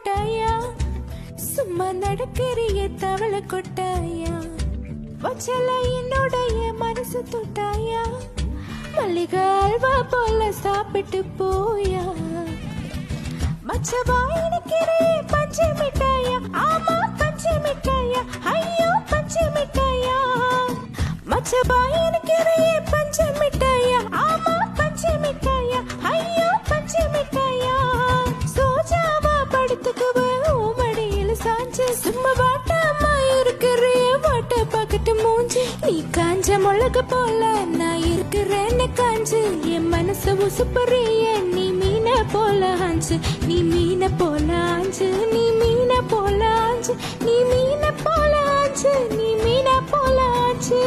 முட்டாயா சும்மா நடக்கிறிய தவளை கொட்டாயா வச்சல என்னுடைய மனசு தொட்டாயா மல்லிகை அல்வா போல சாப்பிட்டு போயா மச்சவா எனக்கிறே பஞ்சு மிட்டாயா ஆமா பஞ்சு மிட்டாயா ஐயோ பஞ்சு மிட்டாயா மச்சவா எனக்கிறே பஞ்சு மிட்டாயா ஆமா பஞ்சு மிட்டாயா ஐயோ பஞ்சு மிட்டாயா சோஜாவா படுத்துக்குவே மடியில் சாஞ்சு சும்மா வாட்டாமா இருக்கிறே வாட்ட பாக்கட்டு மூஞ்சி நீ காஞ்ச மிளகு போல நான் இருக்கிறேன்னு காஞ்சு என் மனசு உசுப்பறிய நீ மீன போல ஆஞ்சு நீ மீன போல ஆஞ்சு நீ மீன போல ஆஞ்சு நீ மீன போல ஆஞ்சு நீ மீன போல ஆஞ்சு